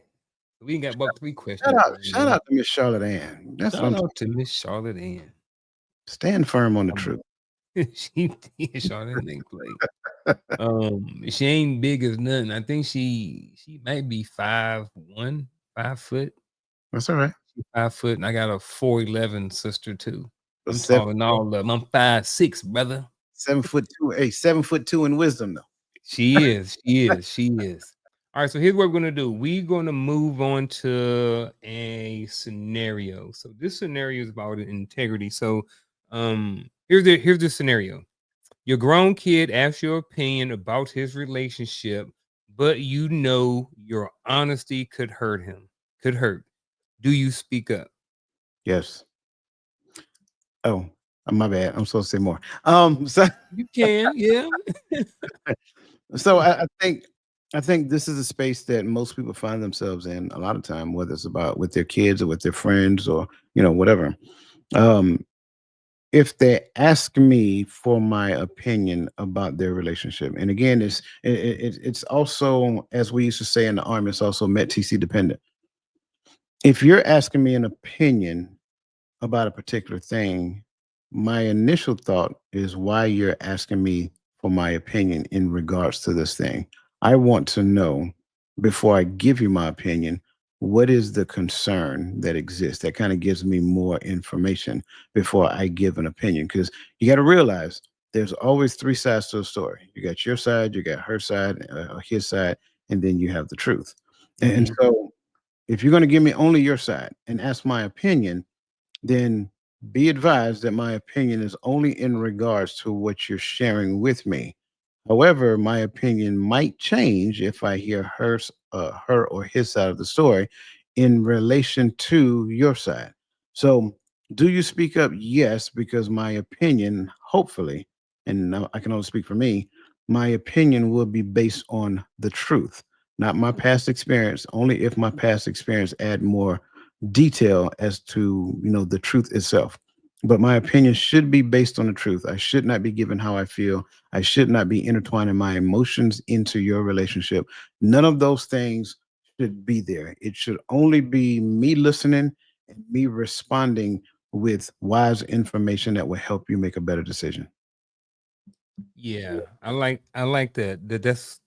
We ain't got about 3 questions. Shout out to Miss Charlotte Ann. That's what Shout I'm out talking. to Miss Charlotte Ann. Stand firm on the Um, truth. she did Charlotte ain't play. She ain't big as nothing. I think she might be 5'1", 5 foot. That's all right. She's 5 foot, and I got a 4'11" sister too. A I'm seven, taller than all of them. I'm 5'6", brother. 7'2". Hey, 7'2" in wisdom though. She is. She is. She is. All right. So here's what we're gonna do. We're gonna move on to a scenario. So this scenario is about integrity. So here's the scenario. Your grown kid asks your opinion about his relationship, but your honesty could hurt him. Could hurt. Do you speak up? Yes. Oh, my bad. I'm supposed to say more. So You can, yeah. so I think this is a space that most people find themselves in a lot of time, whether it's about with their kids or with their friends or whatever. Um, if they ask me for my opinion about their relationship, and again, it's also, as we used to say in the army, it's also Met TC dependent. If you're asking me an opinion about a particular thing, my initial thought is why you're asking me for my opinion in regards to this thing. I want to know before I give you my opinion, what is the concern that exists? That kind of gives me more information before I give an opinion. Because you got to realize there's always 3 sides to a story. You got your side, you got her side, or his side, and then you have the truth. And Mhm. so if you're going to give me only your side and ask my opinion, then be advised that my opinion is only in regards to what you're sharing with me. However, my opinion might change if I hear her or his side of the story in relation to your side. So, do you speak up? Yes, because my opinion, hopefully, and now I can only speak for me, my opinion will be based on the truth, not my past experience. Only if my past experience add more detail as to the truth itself. but my opinion should be based on the truth. I should not be given how I feel. I should not be intertwining my emotions into your relationship. None of those things should be there. It should only be me listening and me responding with wise information that will help you make a better decision. Yeah, I like that. That's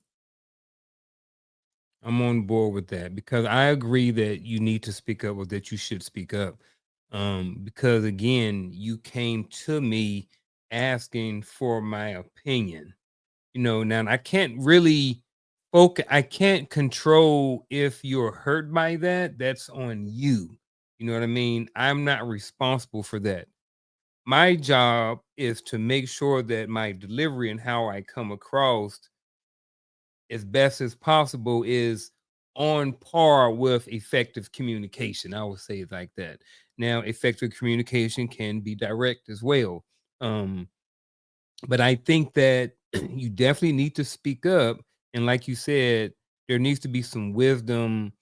I'm on board with that because I agree that you need to speak up or that you should speak up. Because again, you came to me asking for my opinion. Now I can't really focus, I can't control if you're hurt by that. That's on you. You know what I mean? I'm not responsible for that. My job is to make sure that my delivery and how I come across as best as possible is on par with effective communication. I would say it like that. Now, effective communication can be direct as well. Um, but I think that you definitely need to speak up. And like you said, there needs to be some wisdom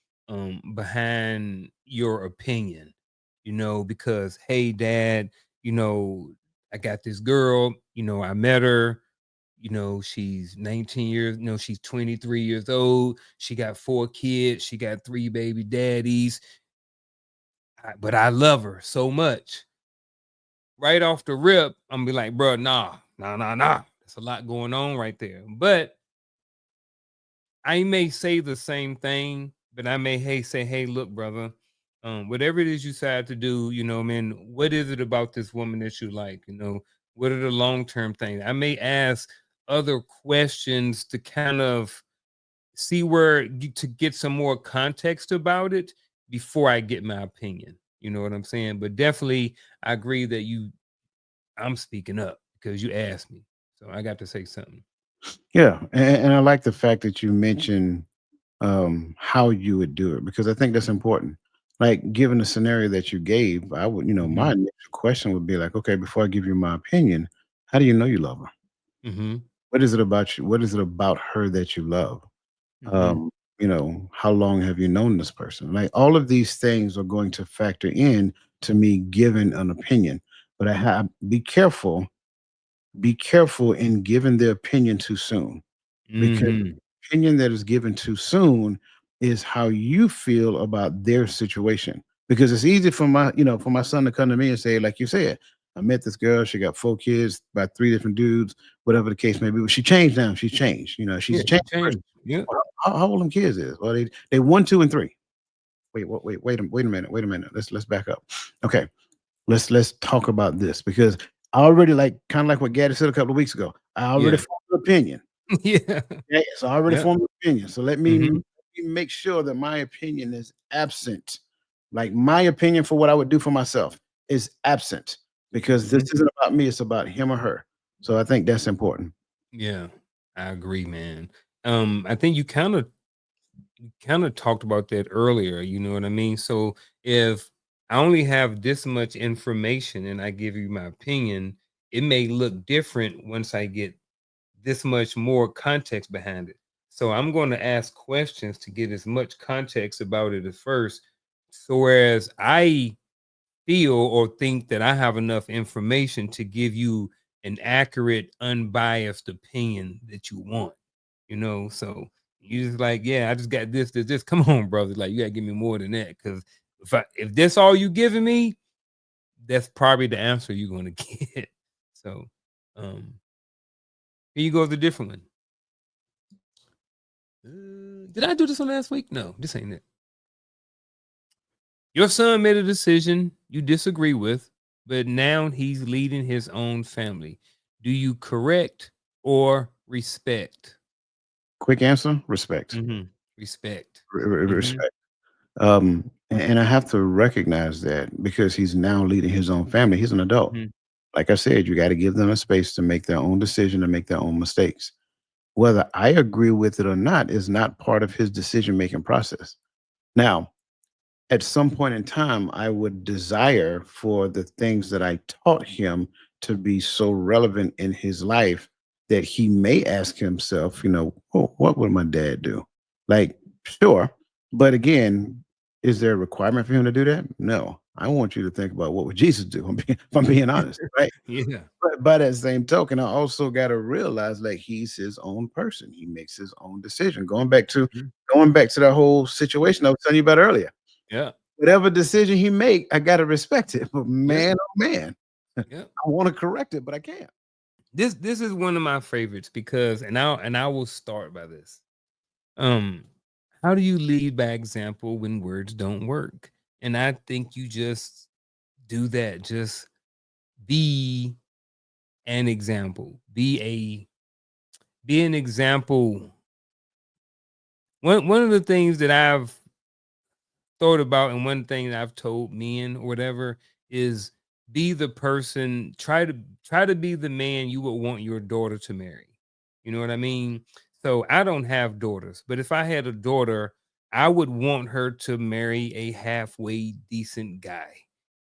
behind your opinion, because, hey, dad, you know, I got this girl, I met her, she's 19 years, no, she's 23 years old. She got 4 kids. She got 3 baby daddies. But I love her so much. Right off the rip, I'm be like, bro, nah, nah, nah, nah. There's a lot going on right there. But I may say the same thing, but I may say, hey, look, brother, whatever it is you decide to do, man, what is it about this woman that you like? What are the long-term things? I may ask other questions to kind of see to get some more context about it before I get my opinion. You know what I'm saying? But definitely I agree that I'm speaking up because you asked me. So I got to say something. Yeah, and I like the fact that you mentioned how you would do it because I think that's important. Like, given the scenario that you gave, I would, my Hmm. initial question would be like, okay, before I give you my opinion, how do you know you love her? Hmm. What is it about you? What is it about her that you love? Hmm. Um, how long have you known this person? Like, all of these things are going to factor in to me giving an opinion. But I have be careful in giving the opinion too soon because Hmm. opinion that is given too soon is how you feel about their situation. Because it's easy for my son to come to me and say, like you said, I met this girl, she got 4 kids by 3 different dudes, whatever the case may be. But she changed now. She's changed. She's Yeah, a she changed person. changed. Yeah. Well, how old them kids is? Well, they 1, 2, and 3. Wait a minute. Let's back up. Okay, let's talk about this because I already like kind of like what Gaddy said a couple of weeks ago. I already Yeah. formed an opinion. Yeah. Yeah, so I already Yeah. formed an opinion. So let me Hmm. make sure that my opinion is absent. Like my opinion for what I would do for myself is absent because this Hmm. isn't about me, it's about him or her. So I think that's important. Yeah. I agree, man. I think you kind of talked about that earlier, you know what I mean? So if I only have this much information and I give you my opinion, it may look different once I get this much more context behind it. So I'm going to ask questions to get as much context about it at first. So whereas I feel or think that I have enough information to give you an accurate, unbiased opinion that you want, So you just like, yeah, I just got this. Come on, brother. Like, you gotta give me more than that. Cause if that's all you giving me, that's probably the answer you're gonna get. So um here you go with a different one. Did I do this one last week? No, this ain't it. Your son made a decision you disagree with, but now he's leading his own family. Do you correct or respect? Quick answer, respect. Hmm. Respect. Hmm. Respect. And I have to recognize that because he's now leading his own family. He's an adult. Hmm. Like I said, you got to give them a space to make their own decision and make their own mistakes. Whether I agree with it or not is not part of his decision making process. Now, at some point in time, I would desire for the things that I taught him to be so relevant in his life that he may ask himself, oh, what would my dad do? Like, sure. But again, is there a requirement for him to do that? No. I want you to think about what would Jesus do. If I'm being honest, right? Yeah. But by that same token, I also got to realize like he's his own person. He makes his own decision. Mhm. Going back to that whole situation I was telling you about earlier. Yeah. Whatever decision he make, I got to respect it. But Yeah. man, oh man, I Yeah. want to correct it, but I can't. This is one of my favorites because and I will start by this. Um, how do you lead by example when words don't work? And I think you just do that. Just be an example. Be an example. One of the things that I've thought about and one thing that I've told men or whatever is be the person, try to be the man you would want your daughter to marry. You know what I mean? So I don't have daughters, but if I had a daughter, I would want her to marry a halfway decent guy.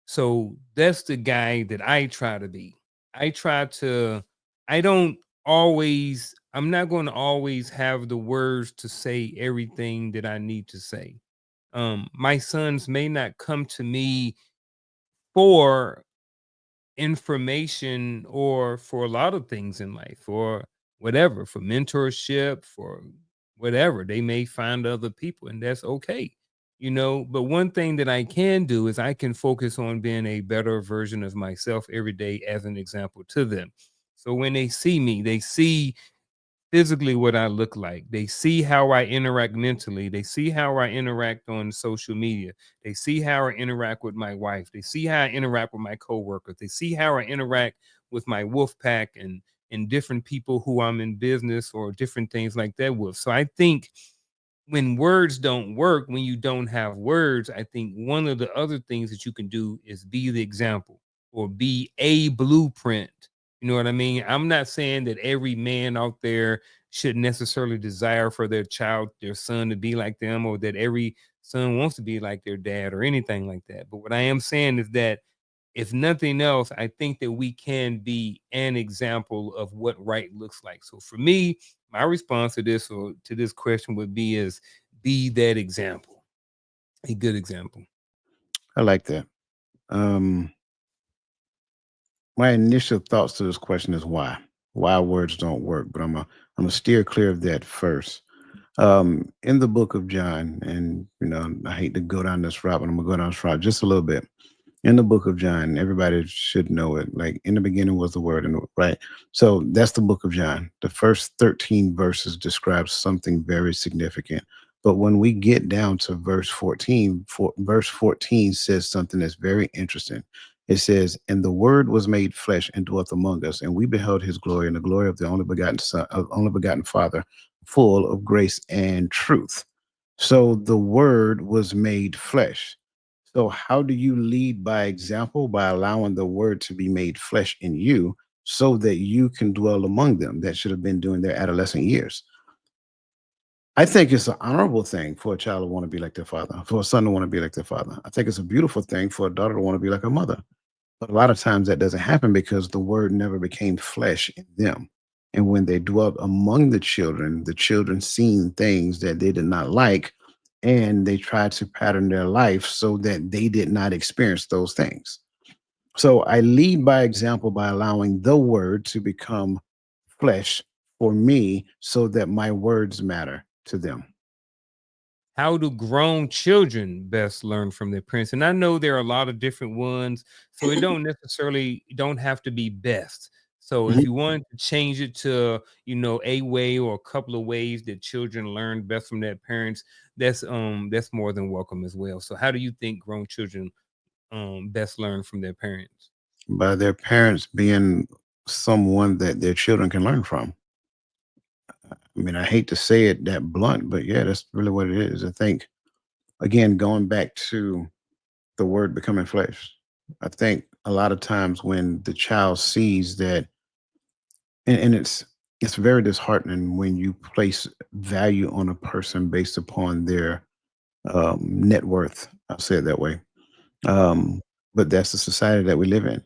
So that's the guy that I try to be. I try to I don't always I'm not going to always have the words to say everything that I need to say. My sons may not come to me for information or for a lot of things in life or whatever, for mentorship, for whatever. They may find other people, and that's okay. But one thing that I can do is I can focus on being a better version of myself every day as an example to them. So when they see me, they see physically what I look like. They see how I interact mentally. They see how I interact on social media. They see how I interact with my wife. They see how I interact with my coworkers. They see how I interact with my wolf pack and different people who I'm in business or different things like that with. So I think when words don't work, when you don't have words, I think one of the other things that you can do is be the example or be a blueprint. You know what I mean? I'm not saying that every man out there should necessarily desire for their child, their son to be like them, or that every son wants to be like their dad or anything like that. But what I am saying is that if nothing else, I think that we can be an example of what right looks like. So for me, my response to this or to this question would be is be that example, a good example. I like that. Um, my initial thoughts to this question is why? Why words don't work, but I'm gonna steer clear of that first. In the book of John, and I hate to go down this route, but I'm gonna go down this route just a little bit. In the book of John, everybody should know it. Like in the beginning was the word, and right. So that's the book of John. The first 13 verses describes something very significant. But when we get down to verse 14, verse 14 says something that's very interesting. It says, "And the word was made flesh and dwelt among us, and we beheld his glory, and the glory of the only begotten Son, of only begotten Father, full of grace and truth." So the word was made flesh. So, how do you lead by example? By allowing the word to be made flesh in you so that you can dwell among them that should have been during their adolescent years. I think it's an honorable thing for a child to want to be like their father, for a son to want to be like their father. I think it's a beautiful thing for a daughter to want to be like her mother. But a lot of times that doesn't happen because the word never became flesh in them. And when they dwelt among the children seen things that they did not like, and they tried to pattern their life so that they did not experience those things. So I lead by example by allowing the word to become flesh for me so that my words matter to them. How do grown children best learn from their parents? And I know there are a lot of different ones, so it don't have to be best. So if Mhm. you want to change it to, a way or a couple of ways that children learn best from their parents, that's more than welcome as well. So how do you think grown children best learn from their parents? By their parents being someone that their children can learn from. I mean, I hate to say it that blunt, but yeah, that's really what it is. I think, again, going back to the word becoming flesh, I think a lot of times when the child sees that, and it's very disheartening when you place value on a person based upon their net worth. I'll say it that way. Um, but that's the society that we live in.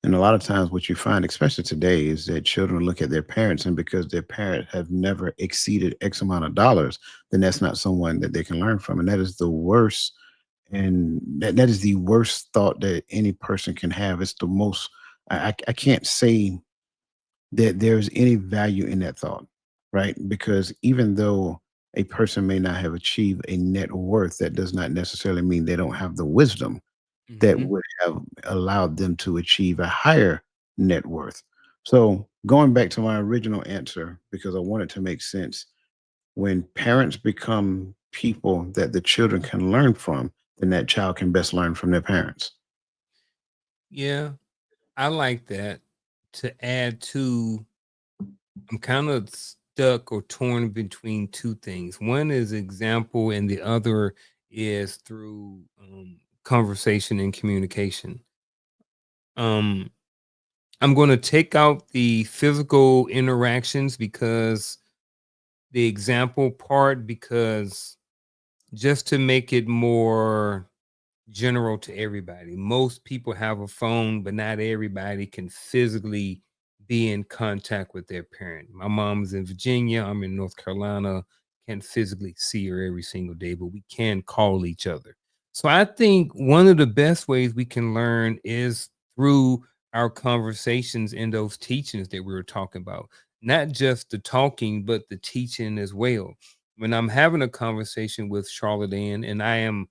And a lot of times, what you find, especially today, is that children look at their parents, and because their parent have never exceeded X amount of dollars, then that's not someone that they can learn from. And that is the worst and that is the worst thought that any person can have. It's the most. I can't say that there's any value in that thought, right? Because even though a person may not have achieved a net worth, that does not necessarily mean they don't have the wisdom that Hmm. would have allowed them to achieve a higher net worth. So, going back to my original answer, because I want it to make sense, when parents become people that the children can learn from, then that child can best learn from their parents. Yeah, I like that. To add to, I'm kind of stuck or torn between two things. One is example, and the other is through conversation and communication. Um, I'm going to take out the physical interactions because the example part, because just to make it more general to everybody. Most people have a phone, but not everybody can physically be in contact with their parent. My mom's in Virginia, I'm in North Carolina. Can't physically see her every single day, but we can call each other. So I think one of the best ways we can learn is through our conversations and those teachings that we were talking about. Not just the talking, but the teaching as well. When I'm having a conversation with Charlotte Ann and I am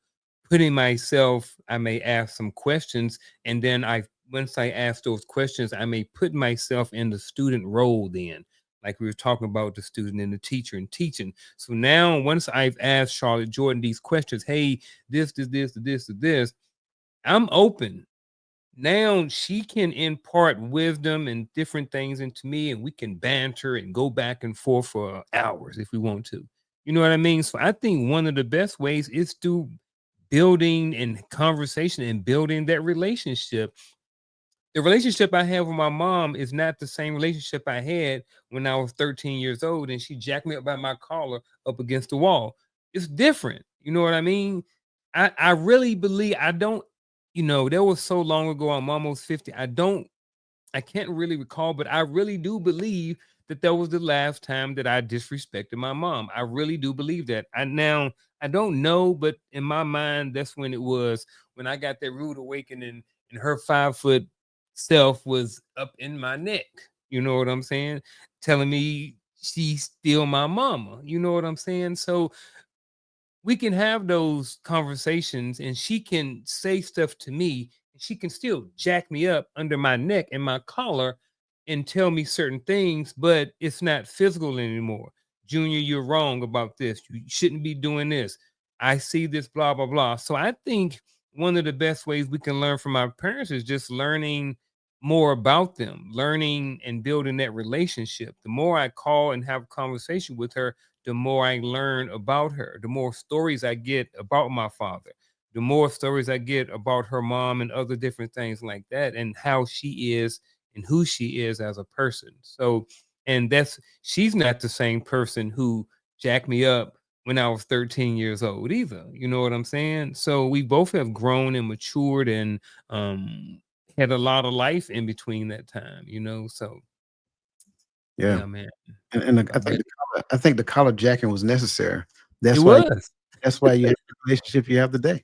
putting myself, I may ask some questions, and then once I ask those questions, I may put myself in the student role then. Like we were talking about the student and the teacher and teaching. So now once I've asked Charlotte Jordan these questions, hey, this, I'm open. Now she can impart wisdom and different things into me, and we can banter and go back and forth for hours if we want to. You know what I mean? So I think one of the best ways is through building and conversation and building that relationship. The relationship I have with my mom is not the same relationship I had when I was 13 years old and she jacked me up by my collar up against the wall. It's different. You know what I mean? I really believe I don't, that was so long ago. I'm almost 50. I can't really recall, but I really do believe that that was the last time that I disrespected my mom. I really do believe that. I don't know, but in my mind, that's when it was when I got that rude awakening and her 5 foot self was up in my neck. You know what I'm saying? Telling me she's still my mama. You know what I'm saying? So we can have those conversations and she can say stuff to me and she can still jack me up under my neck and my collar and tell me certain things, but it's not physical anymore. Junior, you're wrong about this. You shouldn't be doing this. I see this, blah blah blah. So I think one of the best ways we can learn from our parents is just learning more about them, learning and building that relationship. The more I call and have a conversation with her, the more I learn about her, the more stories I get about my father, the more stories I get about her mom and other different things like that, and how she is and who she is as a person. So, and she's not the same person who jacked me up when I was 13 years old either. You know what I'm saying? So we both have grown and matured and had a lot of life in between that time. So Yeah, yeah, man. and I'm ready. I think the collar jacking was necessary. It That's why was. that's why you have the relationship you have today.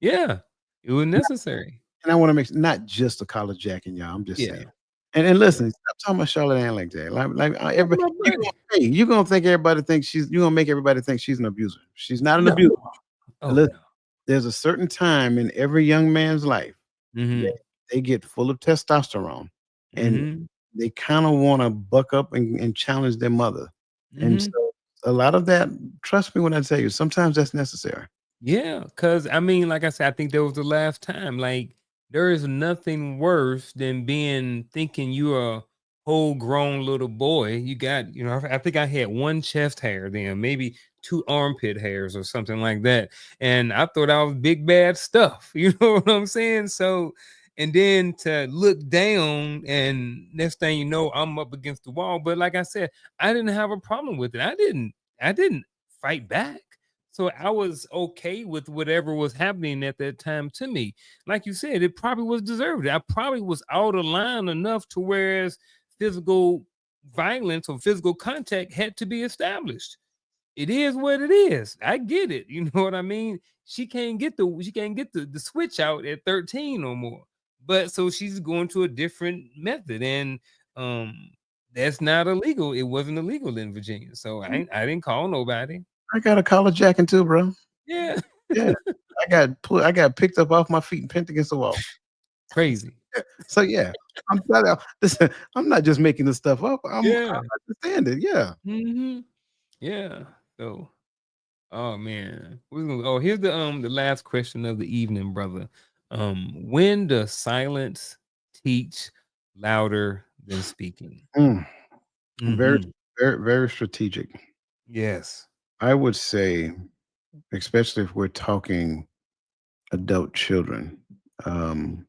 Yeah, it was necessary. And I want to make not just the collar jacking, y'all. I'm just Yeah, saying. And yeah. listen, stop talking about Charlotte Ann like that. That's Everybody, my buddy. you gonna think everybody thinks you gonna make everybody think she's an abuser. She's not an No. abuser. Oh, Listen, no. there's a certain time in every young man's life that Mhm, they get full of testosterone, and mhm, they kind of want to buck up and challenge their mother. And mhm. so a lot of that, trust me when I tell you, sometimes that's necessary. Yeah, cause I mean, like I said, I think that was the last time. Like, there is nothing worse than thinking you're a whole grown little boy. You got, I think I had one chest hair then, maybe two armpit hairs or something like that. And I thought I was big bad stuff. You know what I'm saying? So, and then to look down, and next thing you know, I'm up against the wall. But like I said, I didn't have a problem with it. I didn't fight back. So I was okay with whatever was happening at that time to me. Like you said, it probably was deserved. I probably was out of line enough to whereas physical violence or physical contact had to be established. it is what it is. I get it. You know what I mean? She can't get the switch out at 13 or more. But so she's going to a different method. And um that's not illegal. It wasn't illegal in Virginia. So I didn't call nobody. I got a collar jacking too, bro. Yeah. Yeah. I got picked up off my feet and pinned against the wall. Crazy. So yeah, I'm telling you, listen, I'm not just making this stuff up. I Yeah. understand it. Yeah. Hmm. Yeah. So oh man. Here's the last question of the evening, brother. When does silence teach louder than speaking? Mm, very, Hmm. very, very strategic. Yes. I would say, especially if we're talking adult children, um,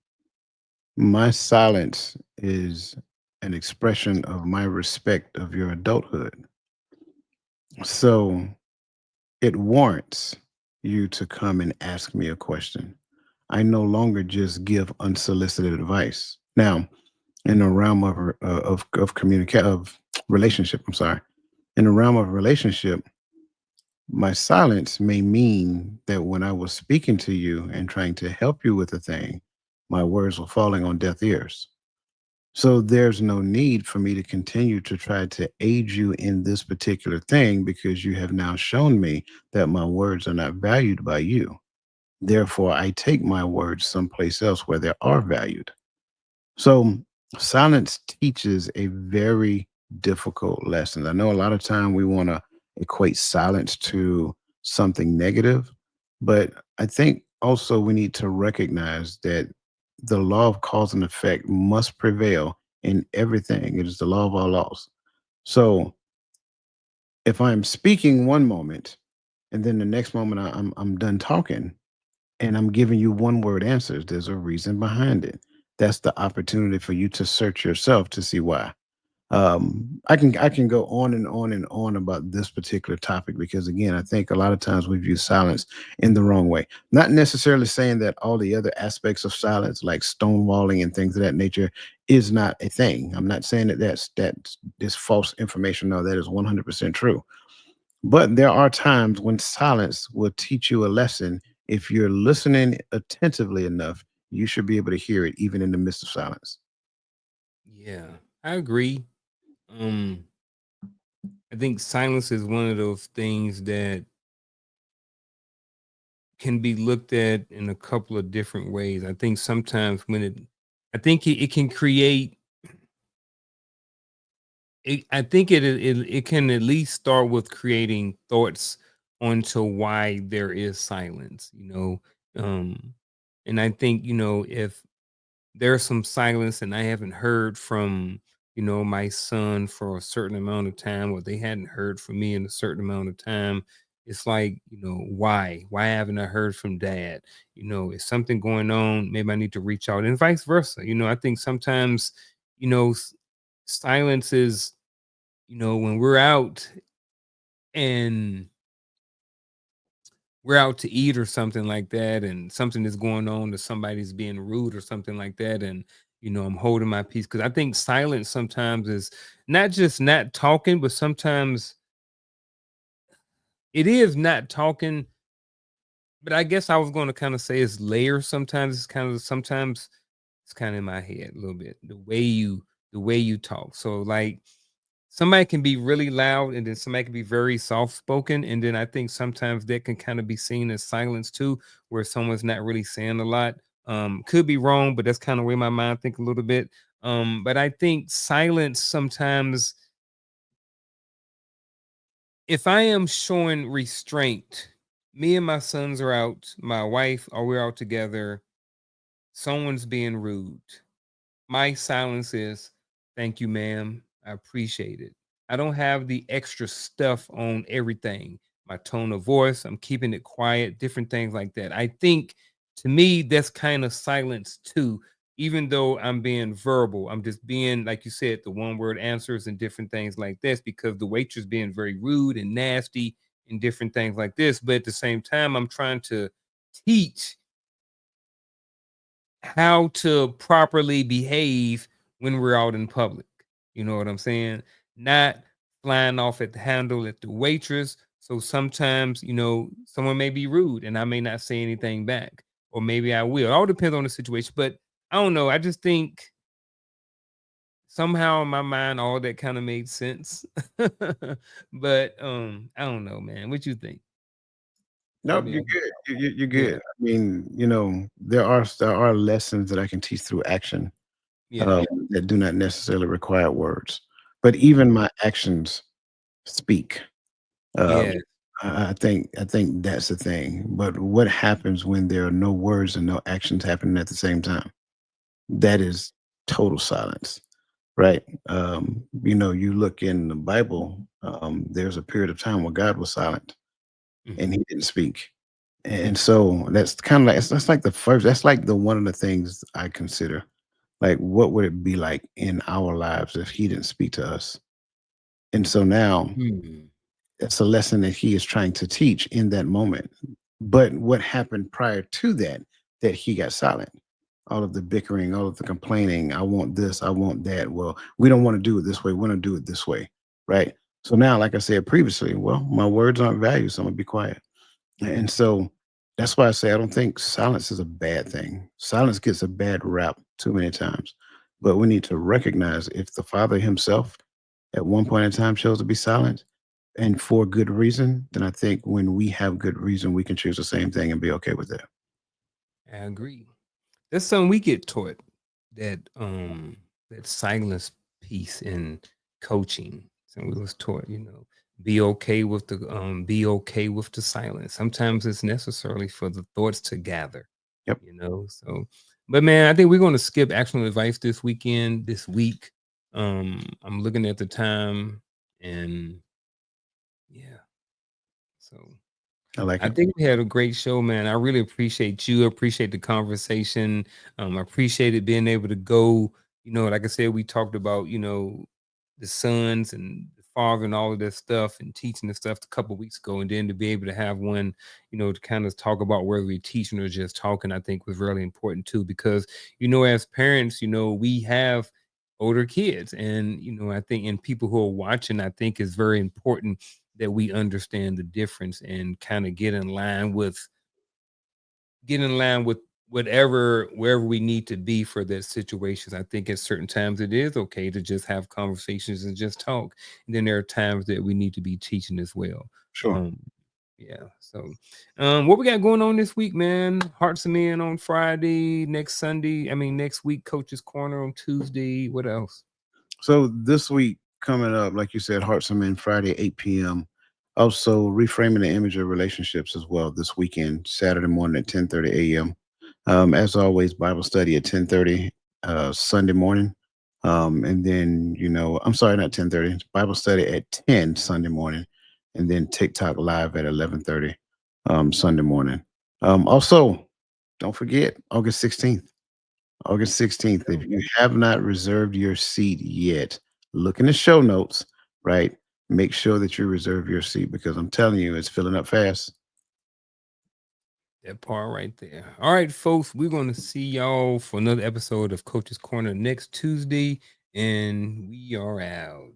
my silence is an expression of my respect of your adulthood. So it warrants you to come and ask me a question. I no longer just give unsolicited advice. Now, in the realm of communicate of relationship, I'm sorry. In the realm of relationship, my silence may mean that when I was speaking to you and trying to help you with a thing, my words were falling on deaf ears. So there's no need for me to continue to try to aid you in this particular thing because you have now shown me that my words are not valued by you. Therefore, I take my words someplace else where they are valued. So silence teaches a very difficult lesson. I know a lot of time we want to equate silence to something negative, but I think also we need to recognize that the law of cause and effect must prevail in everything. It is the law of all laws. So if I'm speaking one moment and then the next moment I'm done talking, and I'm giving you one word answers. There's a reason behind it. That's the opportunity for you to search yourself to see why. I can go on and on and on about this particular topic because again, I think a lot of times we view silence in the wrong way. Not necessarily saying that all the other aspects of silence, like stonewalling and things of that nature, is not a thing. I'm not saying that that's this false information. No, that is 100% true. But there are times when silence will teach you a lesson. If you're listening attentively enough, you should be able to hear it even in the midst of silence. Yeah. I agree. Um, I think silence is one of those things that can be looked at in a couple of different ways. I think sometimes I think it can create I think it can at least start with creating thoughts onto why there is silence, um, and I think if there's some silence and I haven't heard from my son for a certain amount of time, or they hadn't heard from me in a certain amount of time. It's like, why haven't I heard from dad? Is something going on? Maybe I need to reach out, and vice versa. I think sometimes you know s- silence is, when and we're out to eat or something like that, and something is going on, or somebody's being rude or something like that, and I'm holding my peace, because I think silence sometimes is not just not talking, but sometimes it is not talking. But I guess I was going to kind of say it's layers. Sometimes it's kind of in my head a little bit, the way you talk. So like, somebody can be really loud, and then somebody can be very soft spoken, and then I think sometimes that can kind of be seen as silence too, where someone's not really saying a lot. Could be wrong, but that's kind of where my mind think a little bit. But I think silence sometimes, if I am showing restraint, me and my sons are out, my wife, or we're out together, someone's being rude, my silence is, "Thank you, ma'am. I appreciate it." I don't have the extra stuff on everything. My tone of voice, I'm keeping it quiet, different things like that. I think, to me, that's kind of silence too. Even though I'm being verbal, I'm just being, like you said, the one word answers and different things like this, because the waitress being very rude and nasty and different things like this. But at the same time, I'm trying to teach how to properly behave when we're out in public. You know what I'm saying? Not flying off at the handle at the waitress. So sometimes, someone may be rude and I may not say anything back, or maybe I will. It all depends on the situation. But I don't know. I just think somehow in my mind, all that kind of made sense. But I don't know, man. What you think? Nope, Maybe you're I, good. You're yeah, good. I mean, there are lessons that I can teach through action, yeah, that do not necessarily require words, but yeah, even my actions speak. Um, yeah. I think that's the thing. But what happens when there are no words and no actions happening at the same time? That is total silence, right? You look in the Bible. There's a period of time where God was silent and Mhm. he didn't speak. And so that's kind of like that's like the first that's like the one of the things I consider. Like what would it be like in our lives if he didn't speak to us? And so now Mm. it's a lesson that he is trying to teach in that moment. But what happened prior to that, that he got silent? All of the bickering, all of the complaining, I want this, I want that. Well, we don't want to do it this way, we want to do it this way. Right. So now, like I said previously, well, my words aren't valued, so I'm gonna be quiet. And so that's why I say I don't think silence is a bad thing. Silence gets a bad rap too many times. But we need to recognize if the Father himself at one point in time chose to be silent and for good reason, then I think when we have good reason, we can choose the same thing and be okay with it. I agree. That's something we get taught, that that silence piece in coaching. So we was taught, be okay with the silence. Sometimes it's necessarily for the thoughts to gather, Yep. So, but man, I think we're going to skip actionable advice this week. I'm looking at the time, and yeah, so I like I it. think we had a great show, man. I really appreciate you. Appreciate the conversation. I appreciated being able to go. Like I said, we talked about the sons and the father and all of that stuff and teaching the stuff a couple weeks ago, and then to be able to have one, to kind of talk about whether we're teaching or just talking, I think was really important too. Because as parents, we have older kids, and I think, and people who are watching, I think is very important that we understand the difference and kind of get in line with whatever wherever we need to be for that situations. I think at certain times it is okay to just have conversations and just talk. And then there are times that we need to be teaching as well. Sure. Um yeah. So what we got going on this week, man? Hearts and Men on Friday, next Sunday. I mean next week, Coach's Corner on Tuesday. What else? So this week coming up, like you said, Hearts and Men Friday, 8 p.m. Also reframing the image of relationships as well this weekend, Saturday morning at 10:30 a.m. As always, Bible study at 10:30 Sunday morning. And then, I'm sorry, not 10:30, Bible study at 10 Sunday morning, and then TikTok live at 11:30 Sunday morning. Also, don't forget August 16th. August 16th. If you have not reserved your seat yet, look in the show notes, right? Make sure that you reserve your seat because I'm telling you, it's filling up fast. That part right there. All right, folks, we're going to see y'all for another episode of Coach's Corner next Tuesday, and we are out.